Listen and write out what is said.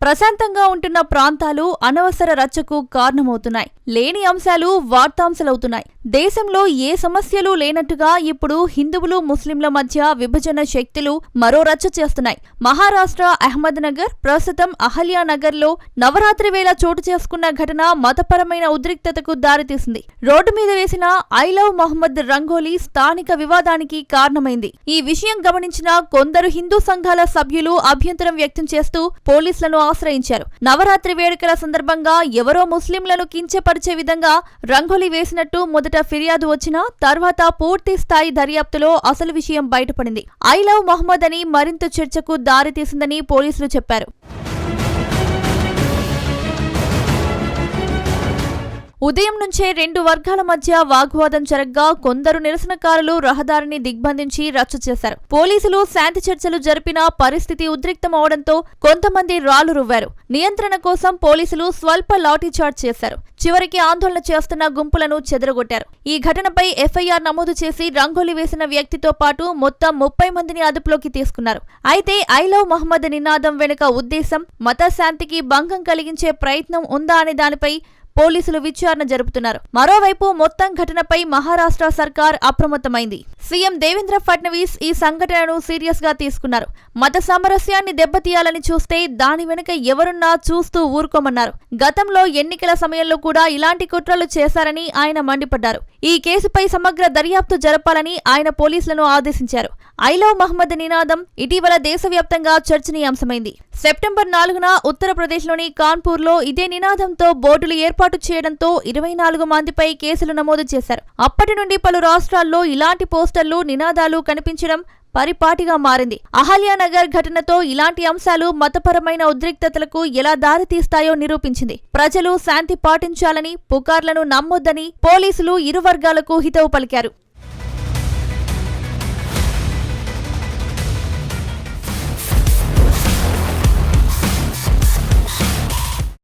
ప్రశాంతంగా ఉంటున్న ప్రాంతాలు అనవసర రచ్చకు కారణమవుతున్నాయి. లేని అంశాలు వార్తాంశాలవుతున్నాయి. దేశంలో ఏ సమస్యలు లేనట్టుగా ఇప్పుడు హిందువులు ముస్లింల మధ్య విభజన శక్తులు మరో రచ్చ చేస్తున్నాయి. మహారాష్ట్ర అహ్మద్నగర్, ప్రస్తుతం అహల్యానగర్లో నవరాత్రి వేళ చోటు చేసుకున్న ఘటన మతపరమైన ఉద్రిక్తతకు దారితీసింది. రోడ్డు మీద వేసిన ఐ లవ్ మొహమ్మద్ రంగోలీ స్థానిక వివాదానికి కారణమైంది. ఈ విషయం గమనించిన కొందరు హిందూ సంఘాల సభ్యులు అభ్యంతరం వ్యక్తం చేస్తూ పోలీసులను ఆశ్రయించారు. నవరాత్రి వేడుకల సందర్భంగా ఎవరో ముస్లింలను కించపరిచే విధంగా రంగోలీ వేసినట్టు మొదట ఫిర్యాదు వచ్చినా తర్వాత పూర్తి స్థాయి దర్యాప్తులో అసలు విషయం బయటపడింది. ఐ లవ్ మొహమ్మద్ అని మరింత చర్చకు దారితీసిందని పోలీసులు చెప్పారు. ఉదయం నుంచే రెండు వర్గాల మధ్య వాగ్వాదం జరగ్గా కొందరు నిరసనకారులు రహదారిని దిగ్బంధించి రచ్చ చేశారు. పోలీసులు శాంతి చర్చలు జరిపినా పరిస్థితి ఉద్రిక్తమవడంతో కొంతమంది రాళ్లు రువ్వారు. నియంత్రణ కోసం పోలీసులు స్వల్ప లాఠీచార్జ్ చేశారు. చివరికి ఆందోళన చేస్తున్న గుంపులను చెదరగొట్టారు. ఈ ఘటనపై ఎఫ్ఐఆర్ నమోదు చేసి రంగోలీ వేసిన వ్యక్తితో పాటు మొత్తం 30 మందిని అదుపులోకి తీసుకున్నారు. అయితే ఐ లవ్ మొహమ్మద్ నినాదం వెనుక ఉద్దేశం, మత శాంతికి భంగం కలిగించే ప్రయత్నం ఉందా అనే దానిపై పోలీసులు విచారణ జరుపుతున్నారు. మరోవైపు మొత్తం ఘటనపై మహారాష్ట్ర సర్కార్ అప్రమత్తమైంది. సీఎం దేవేంద్ర ఫడ్నవీస్ ఈ సంఘటనను సీరియస్ గా తీసుకున్నారు. మత సామరస్యాన్ని దెబ్బతీయాలని చూస్తే దాని వెనుక ఎవరున్నా చూస్తూ ఊరుకోమన్నారు. గతంలో ఎన్నికల సమయంలో కూడా ఇలాంటి కుట్రలు చేశారని ఆయన మండిపడ్డారు. ఈ కేసుపై సమగ్ర దర్యాప్తు జరపాలని ఆయన పోలీసులను ఆదేశించారు. ఐ లవ్ మొహమ్మద్ నినాదం ఇటీవల దేశవ్యాప్తంగా చర్చనీయాంశమైంది. సెప్టెంబర్ 4న ఉత్తరప్రదేశ్లోని కాన్పూర్లో ఇదే నినాదంతో బోర్డులు ఏర్పాటు చేయడంతో 24 మందిపై కేసులు నమోదు చేశారు. అప్పటి నుండి పలు రాష్ట్రాల్లో ఇలాంటి పోస్టర్లు, నినాదాలు కనిపించడం పరిపాటిగా మారింది. అహల్యానగర్ ఘటనతో ఇలాంటి అంశాలు మతపరమైన ఉద్రిక్తతలకు ఎలా దారితీస్తాయో నిరూపించింది. ప్రజలు శాంతి పాటించాలని, పుకార్లను నమ్మొద్దని పోలీసులు ఇరు వర్గాలకు హితవు పలికారు.